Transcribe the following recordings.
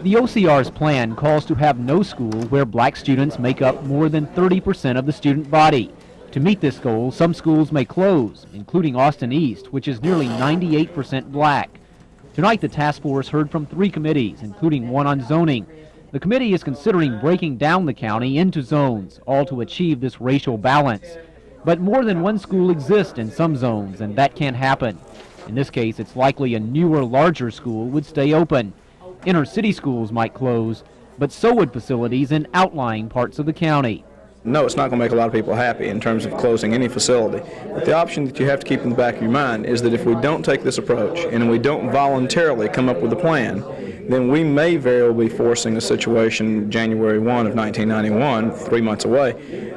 The OCR's plan calls to have no school where black students make up more than 30% of the student body. To meet this goal, some schools may close, including Austin East, which is nearly 98% black. Tonight, the task force heard from 3 committees, including one on zoning. The committee is considering breaking down the county into zones, all to achieve this racial balance. But more than one school exists in some zones, and that can't happen. In this case, it's likely a newer, larger school would stay open. Inner city schools might close, but so would facilities in outlying parts of the county. No, it's not going to make a lot of people happy in terms of closing any facility. But the option that you have to keep in the back of your mind is that if we don't take this approach and we don't voluntarily come up with a plan, then we may very well be forcing a situation January 1 of 1991, 3 months away,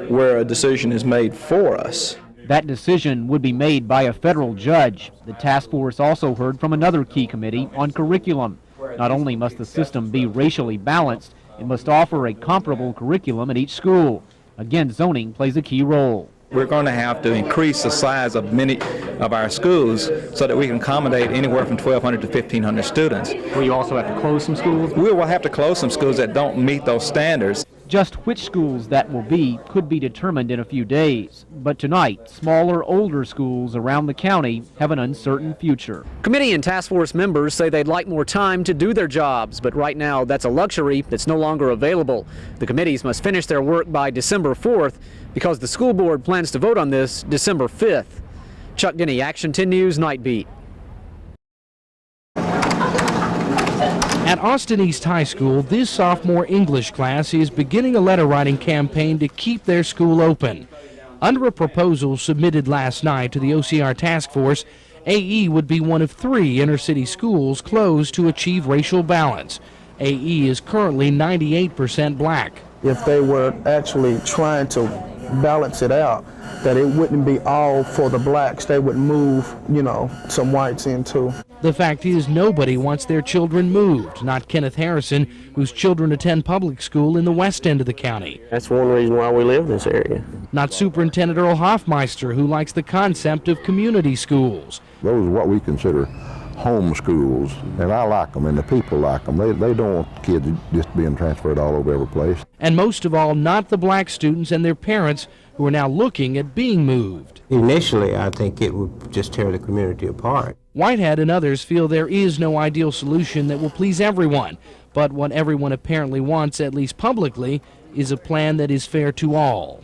where a decision is made for us. That decision would be made by a federal judge. The task force also heard from another key committee on curriculum. Not only must the system be racially balanced, it must offer a comparable curriculum at each school. Again, zoning plays a key role. We're going to have to increase the size of many of our schools so that we can accommodate anywhere from 1,200 to 1,500 students. Will you also have to close some schools? We will have to close some schools that don't meet those standards. Just which schools that will be could be determined in a few days. But tonight, smaller, older schools around the county have an uncertain future. Committee and task force members say they'd like more time to do their jobs, but right now that's a luxury that's no longer available. The committees must finish their work by December 4th because the school board plans to vote on this December 5th. Chuck Denny, Action 10 News, Night Beat. At Austin East High School, this sophomore English class is beginning a letter-writing campaign to keep their school open. Under a proposal submitted last night to the OCR task force, AE would be one of 3 inner-city schools closed to achieve racial balance. AE is currently 98% black. If they were actually trying to balance it out, that it wouldn't be all for the blacks, they would move, some whites in too. The fact is, nobody wants their children moved, not Kenneth Harrison, whose children attend public school in the west end of the county. That's one reason why we live in this area. Not Superintendent Earl Hoffmeister, who likes the concept of community schools. Those are what we consider home schools, and I like them, and the people like them. They don't want kids just being transferred all over every place. And most of all, not the black students and their parents who are now looking at being moved. Initially, I think it would just tear the community apart. Whitehead and others feel there is no ideal solution that will please everyone, but what everyone apparently wants, at least publicly, is a plan that is fair to all.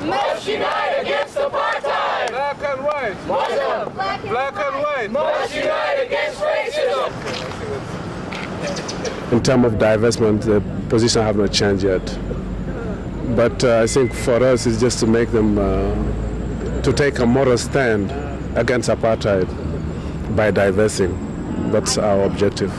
Must unite against apartheid! Black and white! Muslim! Black and white! Must unite against racism! In terms of divestment, the position have not changed yet. But I think for us, it's just to make them to take a moral stand against apartheid by divesting. That's our objective.